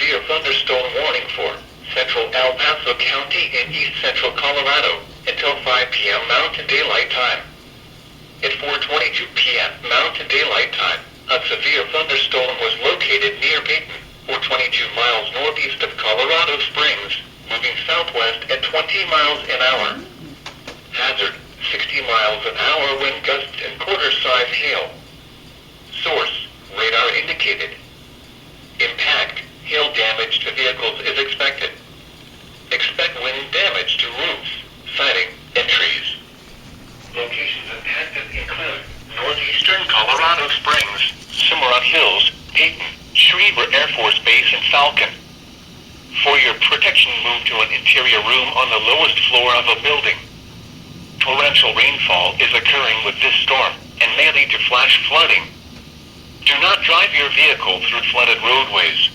severe thunderstorm warning for central El Paso County and east central Colorado until 5 p.m. Mountain Daylight Time. At 4:22 p.m. Mountain Daylight Time, a severe thunderstorm was located near Peyton, or 22 miles northeast of Colorado Springs, moving southwest at 20 miles an hour. Hazard, 60 miles an hour wind gusts and quarter-size hail. Source, radar indicated. Impact, hail damage to vehicles is expected. Expect wind damage to roofs, siding, and trees. Locations impacted include northeastern Colorado Springs, Cimarron Hills, Peyton, Schriever Air Force Base, and Falcon. For your protection, move to an interior room on the lowest floor of a building. Torrential rainfall is occurring with this storm and may lead to flash flooding. Do not drive your vehicle through flooded roadways.